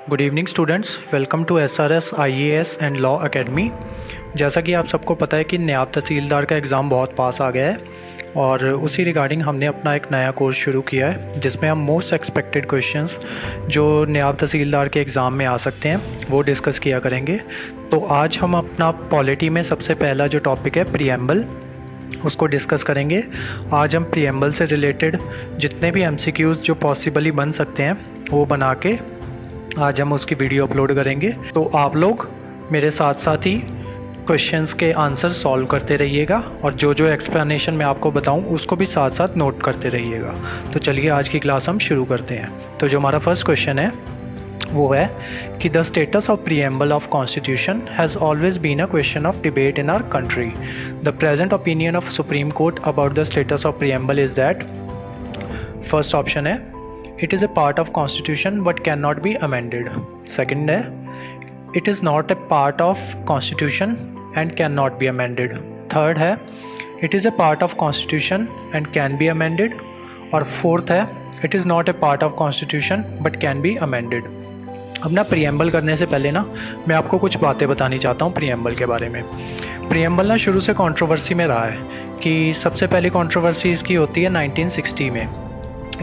Good evening students, welcome to SRS IAS and law academy. जैसा कि आप सबको पता है कि नायब तहसीलदार का एग्ज़ाम बहुत पास आ गया है और उसी रिगार्डिंग हमने अपना एक नया कोर्स शुरू किया है जिसमें हम मोस्ट एक्सपेक्टेड क्वेश्चंस जो नायब तहसीलदार के एग्ज़ाम में आ सकते हैं वो डिस्कस किया करेंगे। तो आज हम अपना पॉलिटी में सबसे पहला जो टॉपिक है प्रीएम्बल उसको डिस्कस करेंगे। आज हम प्रीएम्बल से रिलेटेड जितने भी MCQs जो पॉसिबली बन सकते हैं वो बना के आज हम उसकी वीडियो अपलोड करेंगे। तो आप लोग मेरे साथ साथ ही क्वेश्चंस के आंसर सॉल्व करते रहिएगा और जो जो एक्सप्लेनेशन मैं आपको बताऊं उसको भी साथ साथ नोट करते रहिएगा। तो चलिए आज की क्लास हम शुरू करते हैं। तो जो हमारा फर्स्ट क्वेश्चन है वो है कि the status of preamble of constitution has always been a question of debate in our country. The present opinion of Supreme Court about the status of preamble is that, first option है it is a part of constitution but cannot be amended. Second है it is not a part of constitution and cannot be amended. Third है it is a part of constitution and can be amended. और fourth है it is not a part of constitution but can be amended. अब ना preamble करने से पहले ना मैं आपको कुछ बातें बतानी चाहता हूँ प्रीएम्बल के बारे में। प्रीएम्बल ना शुरू से कंट्रोवर्सी में रहा है कि सबसे पहली कंट्रोवर्सी इसकी होती है 1960 में।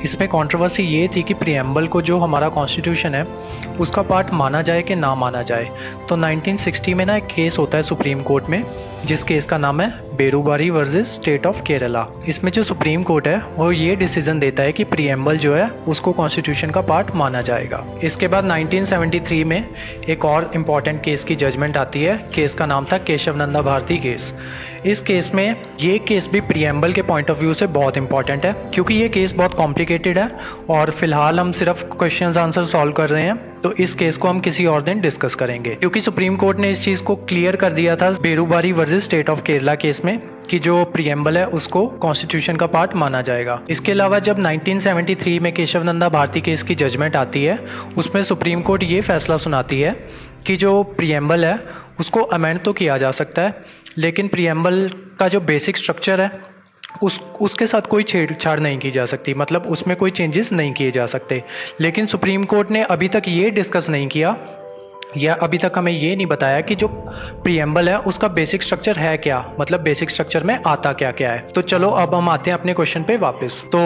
इसमें कंट्रोवर्सी ये थी कि प्रीएम्बल को जो हमारा कॉन्स्टिट्यूशन है उसका पार्ट माना जाए कि ना माना जाए। तो 1960 में ना एक केस होता है सुप्रीम कोर्ट में जिस केस का नाम है Berubari versus state of Kerala. इसमें जो सुप्रीम कोर्ट है वो ये डिसीजन देता है कि प्रीएम्बल जो है उसको कॉन्स्टिट्यूशन का पार्ट माना जाएगा। इसके बाद 1973 में एक और इम्पॉर्टेंट केस की जजमेंट आती है। केस का नाम था केशव नंदा भारती केस। इस केस में ये केस भी प्रीएम्बल के पॉइंट ऑफ व्यू से बहुत इंपॉर्टेंट है क्योंकि ये केस बहुत कॉम्प्लिकेटेड है और फिलहाल हम सिर्फ क्वेश्चंस आंसर सॉल्व कर रहे हैं। तो इस केस को हम किसी और दिन डिस्कस करेंगे क्योंकि सुप्रीम कोर्ट ने इस चीज़ को क्लियर कर दिया था Berubari versus state of Kerala case में कि जो प्रीएम्बल है उसको कॉन्स्टिट्यूशन का पार्ट माना जाएगा। इसके अलावा जब 1973 में केशव नंदा भारती केस की जजमेंट आती है उसमें सुप्रीम कोर्ट ये फैसला सुनाती है कि जो प्रीएम्बल है उसको अमेंड तो किया जा सकता है लेकिन प्रीएम्बल का जो बेसिक स्ट्रक्चर है उसके साथ कोई छेड़छाड़ नहीं की जा सकती, मतलब उसमें कोई चेंजेस नहीं किए जा सकते। लेकिन सुप्रीम कोर्ट ने अभी तक ये डिस्कस नहीं किया या अभी तक हमें ये नहीं बताया कि जो प्रीएम्बल है उसका बेसिक स्ट्रक्चर है क्या, मतलब बेसिक स्ट्रक्चर में आता क्या क्या है। तो चलो अब हम आते हैं अपने क्वेश्चन पे वापस। तो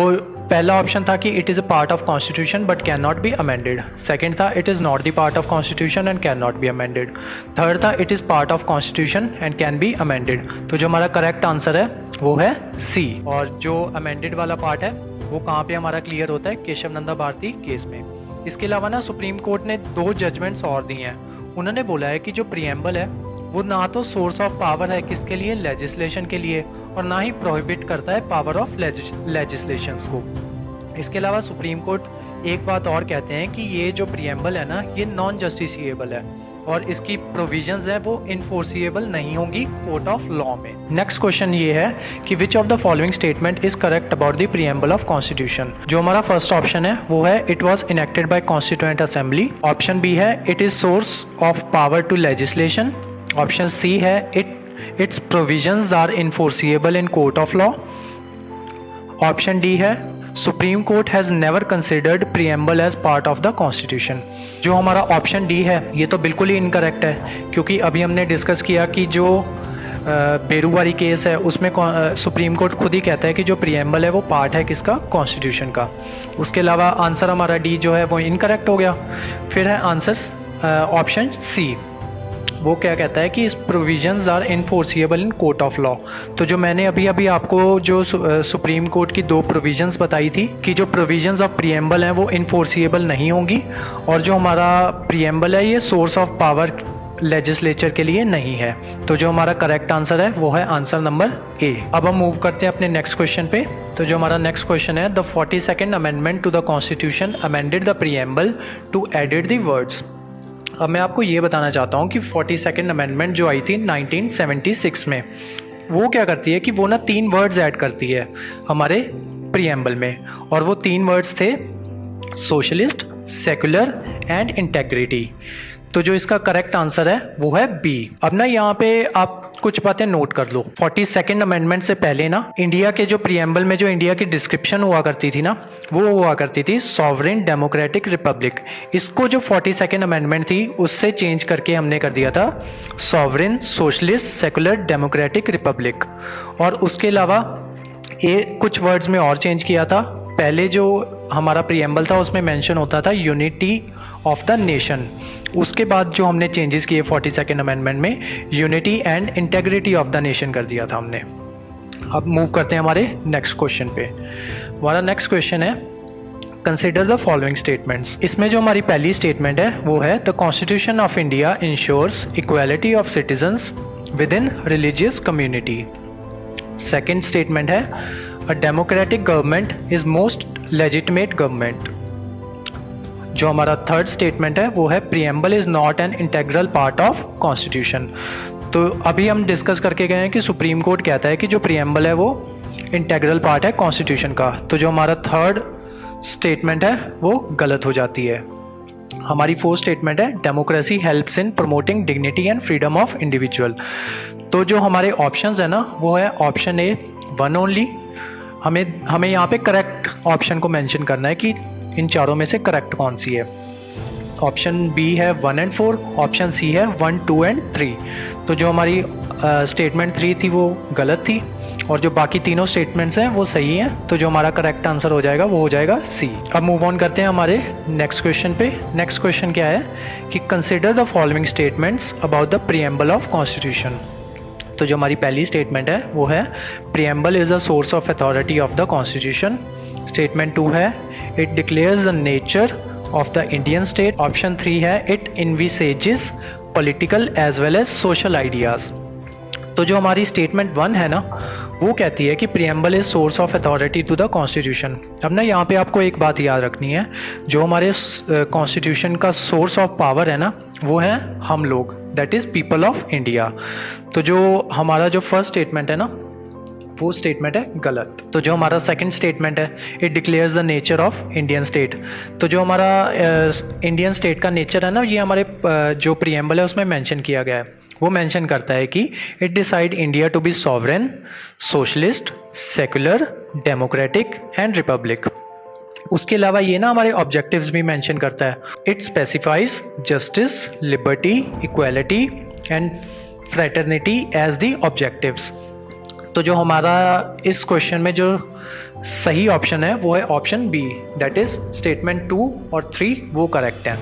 पहला ऑप्शन था कि it is a part of constitution but can not be amended. Second था it is not the part of constitution and can not be amended. Third था it is part of constitution and can be amended. तो जो हमारा correct answer है वो है सी। और जो अमेंडेड वाला पार्ट है वो कहाँ पे हमारा क्लियर होता है, केशव नंदा भारती केस में। इसके अलावा ना सुप्रीम कोर्ट ने 2 जजमेंट्स और दी हैं। उन्होंने बोला है कि जो प्रीएम्बल है वो ना तो सोर्स ऑफ पावर है किसके लिए, लेजिस्लेशन के लिए, और ना ही प्रोहिबिट करता है पावर ऑफ लेजिस्लेशंस को। इसके अलावा सुप्रीम कोर्ट एक बात और कहते हैं कि ये जो प्रीएम्बल है ना ये नॉन जस्टिसिएबल है और इसकी प्रोविजंस हैं वो इनफोर्सिएबल नहीं होंगी कोर्ट ऑफ लॉ में। नेक्स्ट क्वेश्चन ये है कि which of the following statement is correct about the preamble of constitution. जो हमारा फर्स्ट ऑप्शन है वो है it was enacted by constituent assembly. Option B है it is source of power to legislation. Option C है its provisions are enforceable in court of law. Option D है supreme court has never considered preamble as part of the constitution. जो हमारा option D है ये तो बिल्कुल ही incorrect है क्योंकि अभी हमने डिस्कस किया कि जो बेरुबारी केस है उसमें सुप्रीम कोर्ट खुद ही कहता है कि जो प्रीएम्बल है वो पार्ट है किसका, कॉन्स्टिट्यूशन का। उसके अलावा आंसर हमारा डी जो है वो इनकरेक्ट हो गया। फिर है आंसर ऑप्शन सी, वो क्या कहता है कि इस provisions are enforceable in court of law. तो जो मैंने अभी आपको जो सुप्रीम कोर्ट की 2 प्रोविजंस बताई थी कि जो प्रोविजंस ऑफ प्रीएम्बल हैं वो इनफोर्सिएबल नहीं होंगी और जो हमारा प्रीएम्बल है ये सोर्स ऑफ पावर लेजिस्लेचर के लिए नहीं है। तो जो हमारा करेक्ट आंसर है वो है आंसर नंबर ए। अब हम मूव करते हैं अपने नेक्स्ट क्वेश्चन पे। तो जो हमारा नेक्स्ट क्वेश्चन है the 42nd amendment to the constitution amended the preamble to added the words. अब मैं आपको ये बताना चाहता हूँ कि 42nd अमेंडमेंट जो आई थी 1976 में वो क्या करती है कि वो ना 3 वर्ड्स ऐड करती है हमारे प्रीएम्बल में और वो 3 वर्ड्स थे सोशलिस्ट, सेकुलर एंड इंटेग्रिटी। तो जो इसका करेक्ट आंसर है वो है बी। अब ना यहाँ पे आप कुछ बातें नोट कर लो। 42nd अमेंडमेंट से पहले ना इंडिया के जो प्रीएम्बल में जो इंडिया की डिस्क्रिप्शन हुआ करती थी ना, वो हुआ करती थी सॉवरेन डेमोक्रेटिक रिपब्लिक। इसको जो 42nd अमेंडमेंट थी उससे चेंज करके हमने कर दिया था sovereign socialist secular democratic Republic. और उसके अलावा ये कुछ वर्ड्स में और चेंज किया था। पहले जो हमारा प्रीएम्बल था उसमें मेंशन होता था यूनिटी ऑफ द नेशन। उसके बाद जो हमने चेंजेस किए 42nd अमेंडमेंट में unity and integrity of the nation कर दिया था हमने। अब मूव करते हैं हमारे नेक्स्ट क्वेश्चन पे। हमारा नेक्स्ट क्वेश्चन है कंसिडर द फॉलोइंग स्टेटमेंट्स। इसमें जो हमारी पहली स्टेटमेंट है वो है the constitution of India ensures equality of citizens within religious community. Second statement है a democratic government is most legitimate government. जो हमारा थर्ड स्टेटमेंट है वो है preamble is not an integral part of constitution. तो अभी हम discuss करके गए हैं कि सुप्रीम कोर्ट कहता है कि जो प्रीएम्बल है वो इंटेग्रल पार्ट है कॉन्स्टिट्यूशन का। तो जो हमारा थर्ड स्टेटमेंट है वो गलत हो जाती है। हमारी फोर्थ स्टेटमेंट है democracy helps in promoting dignity and freedom of individual. तो जो हमारे ऑप्शंस है ना वो है ऑप्शन ए वन ओनली। हमें यहाँ पे करेक्ट ऑप्शन को मेंशन करना है कि इन चारों में से करेक्ट कौन सी है। ऑप्शन बी है 1 और 4, ऑप्शन सी है 1, 2 और 3। तो जो हमारी स्टेटमेंट 3 थी वो गलत थी और जो बाकी तीनों स्टेटमेंट्स हैं वो सही हैं। तो जो हमारा करेक्ट आंसर हो जाएगा वो हो जाएगा सी। अब मूव ऑन करते हैं हमारे नेक्स्ट क्वेश्चन पे। नेक्स्ट क्वेश्चन क्या है कि consider the following statements about the preamble of constitution. तो जो हमारी पहली स्टेटमेंट है वो है preamble is the source of authority of the constitution. Statement 2 है it declares the nature of the Indian state. Option 3 है it envisages political as well as social ideas. तो जो हमारी स्टेटमेंट 1 है ना वो कहती है कि preamble is source of authority to the constitution. अब ना यहाँ पे आपको एक बात याद रखनी है, जो हमारे कॉन्स्टिट्यूशन का सोर्स ऑफ पावर है ना वो है हम लोग, that is people of India. तो जो हमारा जो फर्स्ट स्टेटमेंट है ना वो स्टेटमेंट है गलत। तो जो हमारा सेकंड स्टेटमेंट है it declares the nature of Indian state. तो जो हमारा इंडियन स्टेट का नेचर है ना ये हमारे जो प्रीएम्बल है उसमें मेंशन किया गया है। वो मेंशन करता है कि it decide India to be sovereign socialist secular democratic and republic. उसके अलावा ये ना हमारे ऑब्जेक्टिव्स भी मेंशन करता है। It specifies justice liberty equality and fraternity as the objectives. तो जो हमारा इस क्वेश्चन में जो सही ऑप्शन है वो है option b, that is statement 2 और 3 वो करेक्ट है।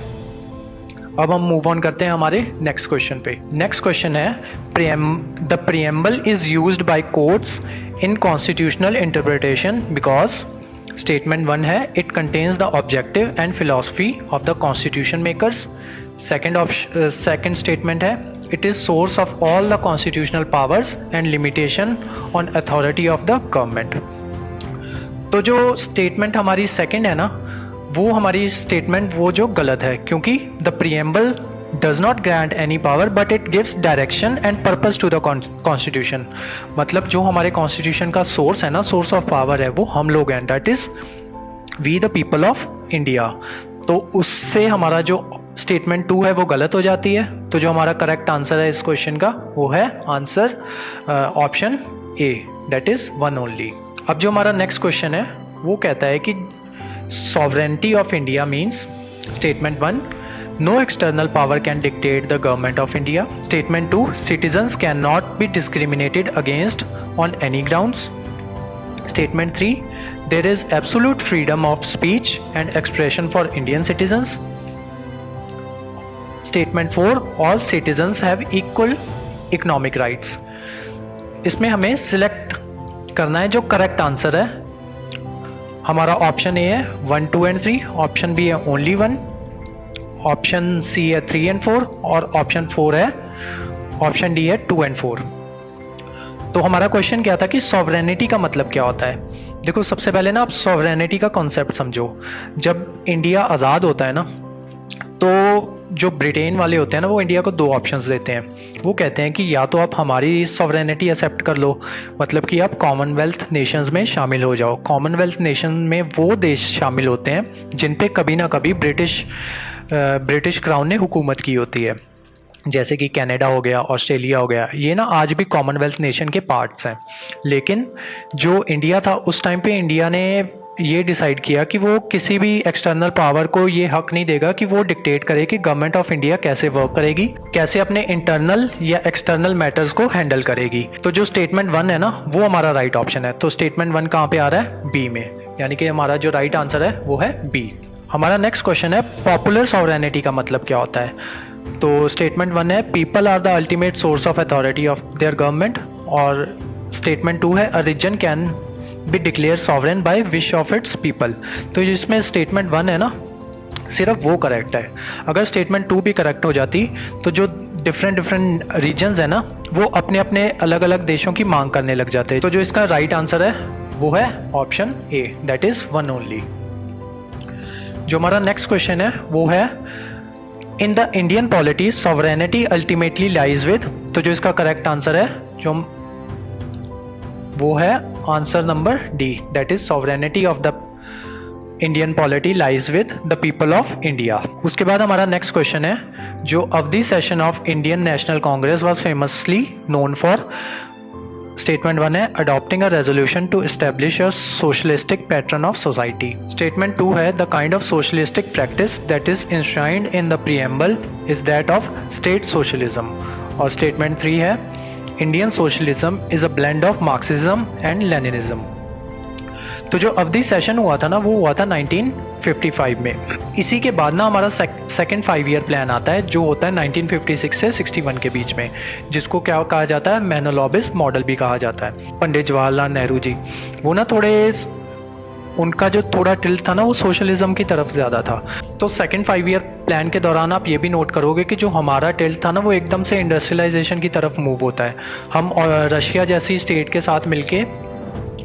अब हम मूव ऑन करते हैं हमारे नेक्स्ट क्वेश्चन पे। नेक्स्ट क्वेश्चन है the preamble is used by courts in constitutional interpretation because. Statement 1 है it contains the objective and philosophy of the constitution makers. Second statement है it is source of all the constitutional powers and limitation on authority of the government. तो जो statement हमारी second है ना वो हमारी statement वो जो गलत है, क्योंकि the preamble does not grant any power but it gives direction and purpose to the constitution. मतलब जो हमारे कॉन्स्टिट्यूशन का सोर्स है ना, सोर्स ऑफ पावर है वो हम लोग हैं, that is we the people of India. तो उससे हमारा जो स्टेटमेंट 2 है वो गलत हो जाती है। तो जो हमारा करेक्ट आंसर है इस क्वेश्चन का वो है answer option A, that is 1 only. अब जो हमारा नेक्स्ट क्वेश्चन है वो कहता है कि sovereignty of India means. Statement 1 no external power can dictate the government of India. Statement 2 citizens can not be discriminated against on any grounds. Statement 3 there is absolute freedom of speech and expression for Indian citizens. Statement 4 all citizens have equal economic rights. इसमें हमें select करना है जो correct answer है। हमारा option A है 1, 2 and 3, option B है only 1, option C है 3 and 4 और ऑप्शन 4 है ऑप्शन डी है 2 and 4। तो हमारा क्वेश्चन क्या था कि सॉवरेनिटी का मतलब क्या होता है। देखो सबसे पहले ना आप सॉवरेनिटी का कॉन्सेप्ट समझो। जब इंडिया आज़ाद होता है ना तो जो ब्रिटेन वाले होते हैं ना वो इंडिया को 2 ऑप्शंस देते हैं। वो कहते हैं कि या तो आप हमारी सॉवरेनिटी एक्सेप्ट कर लो, मतलब कि आप कॉमनवेल्थ नेशंस में शामिल हो जाओ। कॉमनवेल्थ नेशन में वो देश शामिल होते हैं जिन पे कभी ना कभी ब्रिटिश क्राउन ने हुकूमत की होती है, जैसे कि कनाडा हो गया, ऑस्ट्रेलिया हो गया, ये ना आज भी कॉमनवेल्थ नेशन के पार्ट्स हैं। लेकिन जो इंडिया था उस टाइम पे इंडिया ने ये डिसाइड किया कि वो किसी भी एक्सटर्नल पावर को ये हक नहीं देगा कि वो डिक्टेट करे कि गवर्नमेंट ऑफ इंडिया कैसे वर्क करेगी, कैसे अपने इंटरनल या एक्सटर्नल मैटर्स को हैंडल करेगी। तो जो स्टेटमेंट 1 है ना, वो हमारा राइट ऑप्शन है। तो स्टेटमेंट 1 कहाँ पे आ रहा है? बी में, यानी कि हमारा जो राइट आंसर है वो है बी। हमारा नेक्स्ट क्वेश्चन है पॉपुलर सॉवरेनिटी का मतलब क्या होता है? तो स्टेटमेंट 1 है people are the ultimate source of authority of their government, और स्टेटमेंट 2 है a region can be declare sovereign by wish of its people. तो जिसमें स्टेटमेंट 1 है ना, सिर्फ वो करेक्ट है। अगर स्टेटमेंट 2 भी करेक्ट हो जाती तो जो डिफरेंट रीजन्स है ना, वो अपने अपने अलग अलग देशों की मांग करने लग जाते। तो जो इसका राइट आंसर है वो है option A, that is 1 only. जो हमारा नेक्स्ट क्वेश्चन है वो है in the Indian polity sovereignty ultimately lies with. तो जो इसका करेक्ट आंसर है जो वो है answer number D, that is sovereignty of the Indian polity lies with the people of India. उसके बाद हमारा नेक्स्ट क्वेश्चन है जो अवधि session of Indian national Congress was famously known for. Statement 1 है adopting a resolution to establish a socialistic pattern of society. Statement 2 है the kind of socialistic practice that is enshrined in the preamble is that of state socialism. और statement 3 है Indian socialism is a blend of Marxism and Leninism. तो जो अवधि session हुआ था ना, वो हुआ था 1955 में। इसी के बाद ना हमारा सेकेंड 5 ईयर प्लान आता है जो होता है 1956 से 61 के बीच में, जिसको क्या कहा जाता है? मैनोलॉबिस मॉडल भी कहा जाता है। पंडित जवाहरलाल नेहरू जी, वो ना थोड़े उनका जो थोड़ा टिल्ट था ना, वो सोशलिज्म की तरफ ज़्यादा था। तो सेकेंड 5 ईयर प्लान के दौरान आप ये भी नोट करोगे कि जो हमारा टिल्ट था ना, वो एकदम से इंडस्ट्रियलाइजेशन की तरफ मूव होता है। हम रशिया जैसी स्टेट के साथ मिलके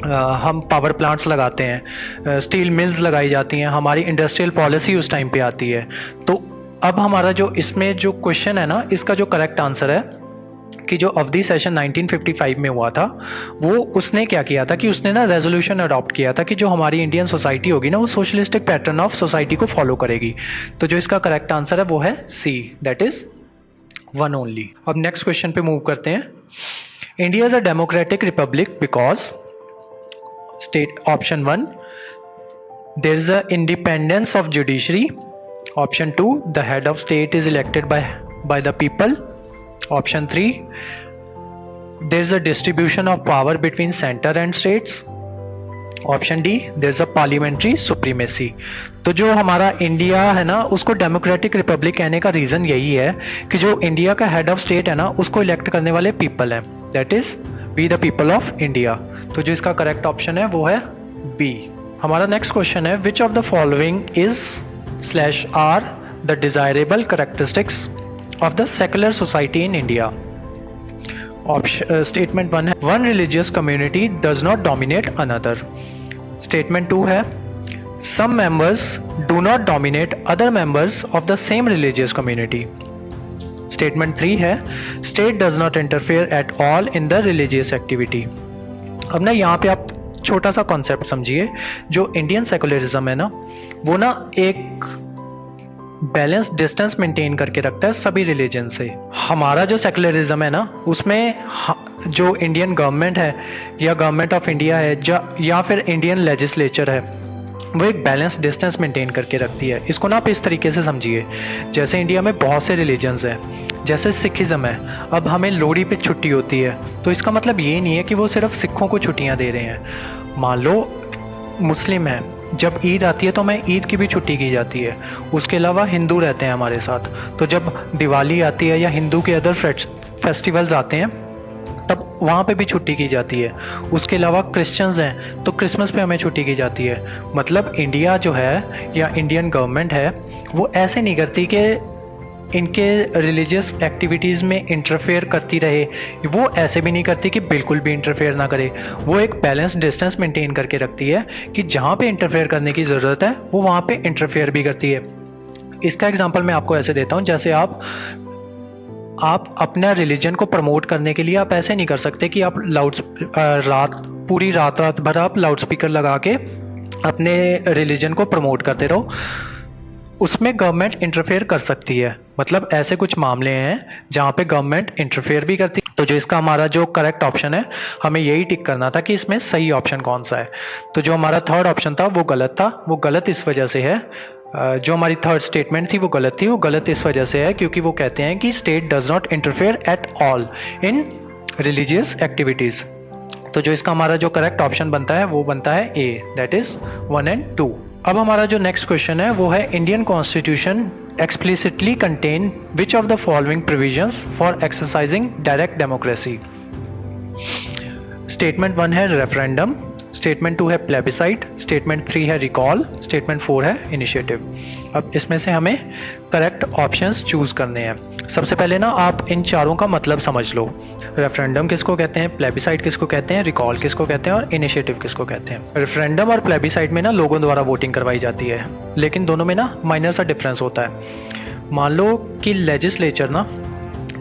हम पावर प्लांट्स लगाते हैं, स्टील मिल्स लगाई जाती हैं, हमारी इंडस्ट्रियल पॉलिसी उस टाइम पे आती है। तो अब हमारा जो इसमें जो क्वेश्चन है ना, इसका जो करेक्ट आंसर है कि जो अवधि सेशन 1955 में हुआ था, वो उसने क्या किया था कि उसने ना रेजोल्यूशन अडॉप्ट किया था कि जो हमारी इंडियन सोसाइटी होगी ना, वो सोशलिस्टिक पैटर्न ऑफ सोसाइटी को फॉलो करेगी। तो जो इसका करेक्ट आंसर है वो है सी, दैट इज 1 ओनली। अब नेक्स्ट क्वेश्चन पे मूव करते हैं। India is a democratic republic because state option 1 there is a independence of judiciary, option 2 the head of state is elected by the people, option 3 there is a distribution of power between centre and states, option D there is a parliamentary supremacy. तो जो हमारा India है ना, उसको democratic Republic कहने का reason यही है कि जो इंडिया का हेड ऑफ स्टेट है ना, उसको इलेक्ट करने वाले पीपल हैं, that is we the people of India. तो जो इसका करेक्ट ऑप्शन है वो है बी। हमारा नेक्स्ट क्वेश्चन है which of the following is slash are the desirable characteristics of the secular society in India. Statement 1 है one religious community does not dominate another. Statement 2 है some members do not dominate other members of the same religious community. Statement 3 है state does not interfere at all in the religious activity. अब ना यहाँ पे आप छोटा सा concept समझिए, जो इंडियन सेकुलरिज्म है ना, वो ना एक बैलेंस डिस्टेंस मेंटेन करके रखता है सभी रिलीजन से। हमारा जो सेकुलरिज्म है ना, उसमें जो इंडियन गवर्नमेंट है या गवर्नमेंट ऑफ इंडिया है या फिर इंडियन लेजिस्लेचर है, वो एक बैलेंस डिस्टेंस मेंटेन करके रखती है। इसको ना आप इस तरीके से समझिए, जैसे इंडिया में बहुत से रिलीजन्स हैं, जैसे सिखिज़्म है, अब हमें लोहड़ी पे छुट्टी होती है, तो इसका मतलब ये नहीं है कि वो सिर्फ सिखों को छुट्टियां दे रहे हैं। मान लो मुस्लिम है, जब ईद आती है तो हमें ईद की भी छुट्टी की जाती है। उसके अलावा हिंदू रहते हैं हमारे साथ, तो जब दिवाली आती है या हिंदू के अदर फेस्टिवल्स आते हैं तब वहाँ पे भी छुट्टी की जाती है। उसके अलावा क्रिश्चियंस हैं तो क्रिसमस पे हमें छुट्टी की जाती है। मतलब इंडिया जो है या इंडियन गवर्नमेंट है, वो ऐसे नहीं करती कि इनके रिलीजियस एक्टिविटीज़ में इंटरफेयर करती रहे, वो ऐसे भी नहीं करती कि बिल्कुल भी इंटरफेयर ना करे। वो एक बैलेंस डिस्टेंस मेंटेन करके रखती है कि जहाँ पे इंटरफेयर करने की ज़रूरत है वो वहाँ पे इंटरफेयर भी करती है। इसका एग्जांपल मैं आपको ऐसे देता हूँ, जैसे आप अपना रिलीजन को प्रमोट करने के लिए आप ऐसे नहीं कर सकते कि आप पूरी रात भर आप लाउड स्पीकर लगा के अपने रिलीजन को प्रमोट करते रहो। उसमें गवर्नमेंट इंटरफेयर कर सकती है, मतलब ऐसे कुछ मामले हैं जहाँ पे गवर्नमेंट इंटरफेयर भी करती। तो जो इसका हमारा जो करेक्ट ऑप्शन है, हमें यही टिक करना था कि इसमें सही ऑप्शन कौन सा है। तो जो हमारा थर्ड ऑप्शन था वो गलत था। वो गलत इस वजह से है, जो हमारी थर्ड स्टेटमेंट थी वो गलत थी। वो गलत इस वजह से है क्योंकि वो कहते हैं कि state does not interfere at all in religious activities. तो जो इसका हमारा जो करेक्ट ऑप्शन बनता है वो बनता है ए, दैट इज़ 1 और 2। अब हमारा जो नेक्स्ट क्वेश्चन है वो है Indian constitution explicitly contain which of the following provisions for exercising direct democracy? Statement 1 है रेफरेंडम, स्टेटमेंट 2 है प्लेबिसाइट, स्टेटमेंट 3 है रिकॉल, स्टेटमेंट 4 है इनिशिएटिव। अब इसमें से हमें करेक्ट ऑप्शंस चूज करने हैं। सबसे पहले ना आप इन चारों का मतलब समझ लो। रेफरेंडम किसको कहते हैं, प्लेबिसाइट किसको कहते हैं, रिकॉल किसको कहते हैं और इनिशिएटिव किसको कहते हैं। रेफरेंडम और प्लेबिसाइट में ना लोगों द्वारा वोटिंग करवाई जाती है, लेकिन दोनों में ना माइनर सा डिफरेंस होता है। मान लो कि लेजिस्लेचर ना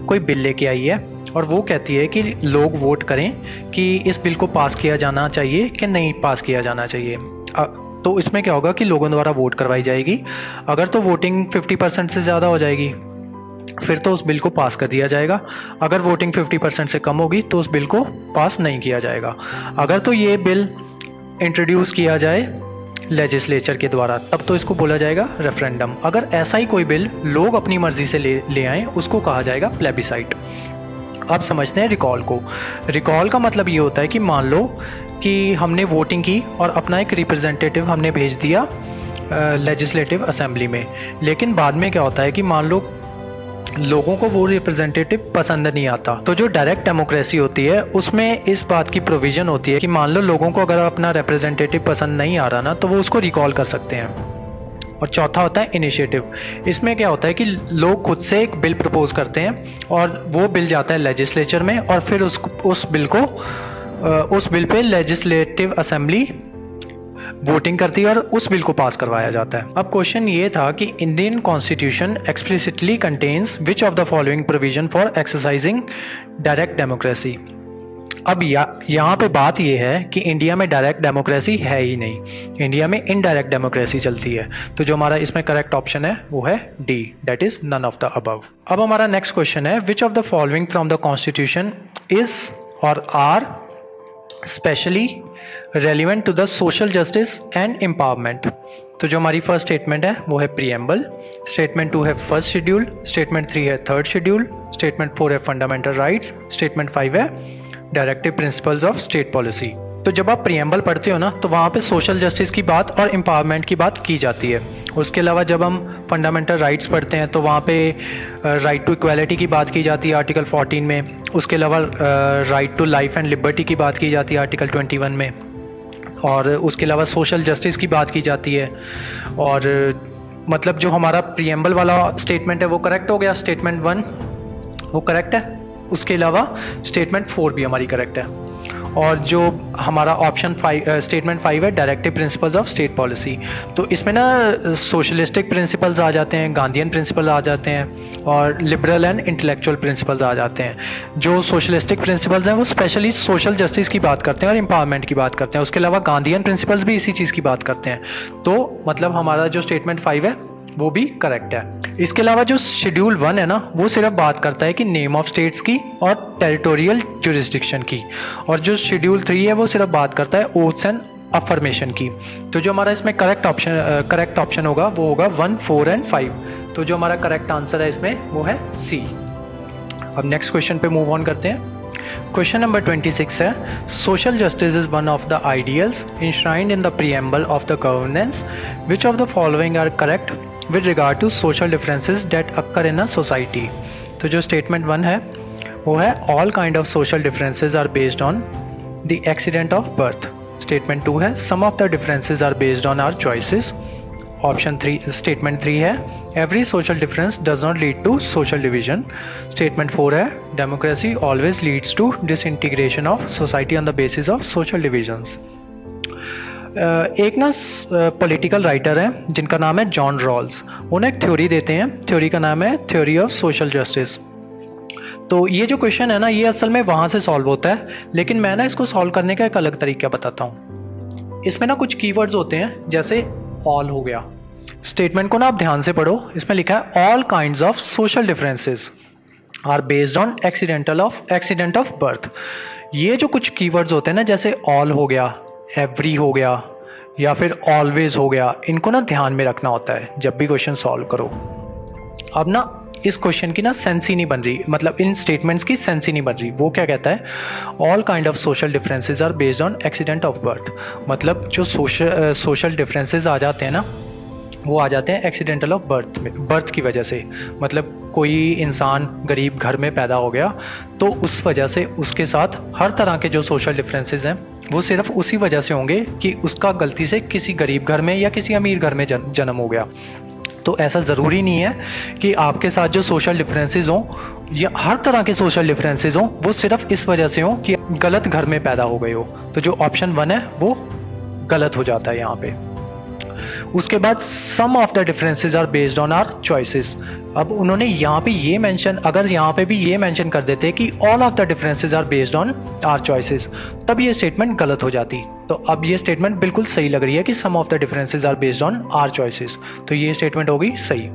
कोई बिल लेके आई है और वो कहती है कि लोग वोट करें कि इस बिल को पास किया जाना चाहिए कि नहीं पास किया जाना चाहिए। तो इसमें क्या होगा कि लोगों द्वारा वोट करवाई जाएगी। अगर तो वोटिंग 50% से ज़्यादा हो जाएगी फिर तो उस बिल को पास कर दिया जाएगा। अगर वोटिंग 50% से कम होगी तो उस बिल को पास नहीं किया जाएगा। अगर तो ये बिल इंट्रोड्यूस किया जाए लेजिस्लेचर के द्वारा तब तो इसको बोला जाएगा रेफरेंडम। अगर ऐसा ही कोई बिल लोग अपनी मर्जी से ले आएँ उसको कहा जाएगा प्लेबिसाइट। अब समझते हैं रिकॉल को। रिकॉल का मतलब ये होता है कि मान लो कि हमने वोटिंग की और अपना एक रिप्रेजेंटेटिव हमने भेज दिया लेजिस्लेटिव असेंबली में, लेकिन बाद में क्या होता है कि मान लो लोगों को वो रिप्रेजेंटेटिव पसंद नहीं आता। तो जो डायरेक्ट डेमोक्रेसी होती है उसमें इस बात की प्रोविज़न होती है कि मान लो लोगों को अगर अपना रिप्रेजेंटेटिव पसंद नहीं आ रहा ना तो वो उसको रिकॉल कर सकते हैं। और चौथा होता है इनिशिएटिव। इसमें क्या होता है कि लोग खुद से एक बिल प्रपोज करते हैं और वो बिल जाता है लेजिस्लेचर में और फिर उस bill pay legislative assembly voting करती है और उस बिल को पास करवाया जाता है। अब क्वेश्चन ये था कि Indian constitution explicitly contains which of the following provision for exercising direct democracy. अब यहाँ पे बात ये है कि इंडिया में डायरेक्ट डेमोक्रेसी है ही नहीं, इंडिया में इनडायरेक्ट डेमोक्रेसी चलती है। तो जो हमारा इसमें करेक्ट ऑप्शन है वो है D, that is none of the above. अब हमारा नेक्स्ट क्वेश्चन है which of the following from the constitution is or are specially relevant to the social justice and empowerment. तो जो हमारी फर्स्ट स्टेटमेंट है वो है प्रीएम्बल, स्टेटमेंट 2 है फर्स्ट शेड्यूल, स्टेटमेंट 3 है थर्ड शेड्यूल, स्टेटमेंट 4 है फंडामेंटल राइट्स, स्टेटमेंट 5 है directive principles of state policy. तो जब आप प्रीएम्बल पढ़ते हो ना तो वहाँ पे सोशल जस्टिस की बात और एम्पावरमेंट की बात की जाती है। उसके अलावा जब हम फंडामेंटल राइट्स पढ़ते हैं तो वहाँ पे राइट टू इक्वालिटी की बात की जाती है आर्टिकल 14 में। उसके अलावा right to life and liberty की बात की जाती है आर्टिकल 21 में। और उसके अलावा सोशल जस्टिस की बात की जाती है। और मतलब जो हमारा प्रीएम्बल वाला स्टेटमेंट है वो करेक्ट हो गया, स्टेटमेंट 1 वो करेक्ट है। उसके अलावा स्टेटमेंट 4 भी हमारी करेक्ट है। और जो हमारा ऑप्शन 5 स्टेटमेंट 5 है directive principles of state policy. तो इसमें ना सोशलिस्टिक प्रिंसिपल्स आ जाते हैं, गांधीयन प्रिंसिपल आ जाते हैं और लिबरल एंड इंटेलेक्चुअल प्रिंसिपल्स आ जाते हैं। जो सोशलिस्टिक प्रिंसिपल्स हैं वो स्पेशली सोशल जस्टिस की बात करते हैं और एम्पावरमेंट की बात करते हैं। उसके अलावा गांधीयन प्रिंसिपल्स भी इसी चीज़ की बात करते हैं। तो मतलब हमारा जो स्टेटमेंट 5 है वो भी करेक्ट है। इसके अलावा जो शेड्यूल 1 है ना वो सिर्फ बात करता है कि नेम ऑफ स्टेट्स की और टेरिटोरियल जुरिस्डिक्शन की, और जो शेड्यूल 3 है वो सिर्फ बात करता है ओथ्स एंड अफर्मेशन की। तो जो हमारा इसमें करेक्ट ऑप्शन होगा वो होगा 1, 4 एंड 5। तो जो हमारा करेक्ट आंसर है इसमें वो है सी। अब नेक्स्ट क्वेश्चन पे मूव ऑन करते हैं। क्वेश्चन नंबर 26 है social justice is one of the ideals enshrined in the preamble of the governance which of the following are correct with regard to social differences that occur in a society। तो जो statement 1 है वो है all kind of social differences are based on the accident of birth। Statement 2 है some of the differences are based on our choices। Option 3 statement 3 है every social difference does not lead to social division। Statement 4 है democracy always leads to disintegration of society on the basis of social divisions। एक ना political writer हैं जिनका नाम है John Rawls. उन्हें एक थ्योरी देते हैं, थ्योरी का नाम है थ्योरी ऑफ सोशल जस्टिस। तो ये जो क्वेश्चन है ना ये असल में वहाँ से सॉल्व होता है, लेकिन मैं ना इसको सॉल्व करने का एक अलग तरीका बताता हूँ। इसमें ना कुछ कीवर्ड्स होते हैं जैसे ऑल हो गया, स्टेटमेंट को ना आप ध्यान से पढ़ो, इसमें लिखा है all kinds of social differences are based on accident of birth. ये जो कुछ कीवर्ड्स होते हैं ना, जैसे ऑल हो गया, एवरी हो गया या फिर ऑलवेज हो गया, इनको ना ध्यान में रखना होता है जब भी क्वेश्चन सॉल्व करो। अब ना इस क्वेश्चन की ना सेंस ही नहीं बन रही, मतलब इन स्टेटमेंट्स की सेंस ही नहीं बन रही। वो क्या कहता है, all kind of social differences are based on accident of birth. मतलब जो सोशल डिफरेंसेस आ जाते हैं ना, वो आ जाते हैं एक्सीडेंटल ऑफ बर्थ की वजह से। मतलब कोई इंसान गरीब घर में पैदा हो गया तो उस वजह से उसके साथ हर तरह के जो सोशल डिफरेंसेस हैं वो सिर्फ उसी वजह से होंगे कि उसका गलती से किसी गरीब घर में या किसी अमीर घर में जन्म हो गया। तो ऐसा ज़रूरी नहीं है कि आपके साथ जो सोशल डिफरेंसेस हों या हर तरह के सोशल डिफरेंसेस हों वो सिर्फ इस वजह से हों कि गलत घर में पैदा हो गए हो। तो जो ऑप्शन 1 है वो गलत हो जाता है यहाँ पे। उसके बाद some of the differences are based on our choices. अब उन्होंने यहाँ पे ये मेंशन, अगर यहाँ पे भी ये मेंशन कर देते कि all of the differences are based on our choices, तब ये स्टेटमेंट गलत हो जाती। तो अब ये स्टेटमेंट बिल्कुल सही लग रही है कि some of the differences are based on our choices, तो ये स्टेटमेंट होगी सही।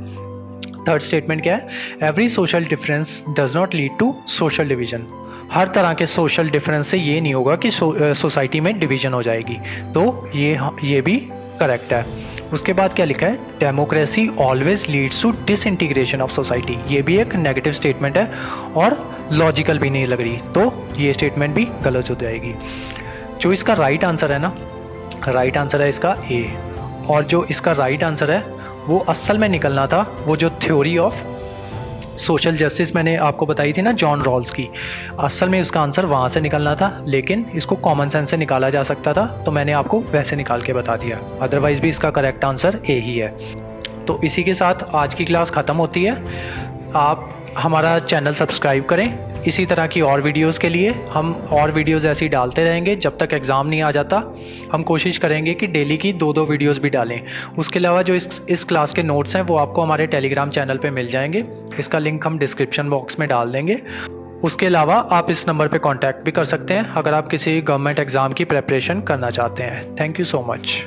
थर्ड स्टेटमेंट क्या है, every social difference does not lead to social division. हर तरह के सोशल डिफरेंस से ये नहीं होगा कि सोसाइटी में डिवीजन हो जाएगी, तो ये भी करेक्ट है। उसके बाद क्या लिखा है, democracy always leads to disintegration of society. ये भी एक नेगेटिव स्टेटमेंट है और लॉजिकल भी नहीं लग रही, तो ये स्टेटमेंट भी गलत हो जाएगी। जो इसका राइट आंसर है ना, राइट आंसर है इसका ए। और जो इसका राइट आंसर है वो असल में निकलना था, वो जो थ्योरी ऑफ सोशल जस्टिस मैंने आपको बताई थी ना, जॉन रॉल्स की, असल में उसका आंसर वहाँ से निकलना था, लेकिन इसको कॉमन सेंस से निकाला जा सकता था, तो मैंने आपको वैसे निकाल के बता दिया। अदरवाइज़ भी इसका करेक्ट आंसर ए ही है। तो इसी के साथ आज की क्लास ख़त्म होती है। आप हमारा चैनल सब्सक्राइब करें, इसी तरह की और वीडियोस के लिए। हम और वीडियोस ऐसी डालते रहेंगे जब तक एग्ज़ाम नहीं आ जाता। हम कोशिश करेंगे कि डेली की 2-2 वीडियोस भी डालें। उसके अलावा जो इस क्लास के नोट्स हैं वो आपको हमारे टेलीग्राम चैनल पे मिल जाएंगे, इसका लिंक हम डिस्क्रिप्शन बॉक्स में डाल देंगे। उसके अलावा आप इस नंबर पे कांटेक्ट भी कर सकते हैं अगर आप किसी गवर्नमेंट एग्ज़ाम की प्रिपरेशन करना चाहते हैं। Thank you so much.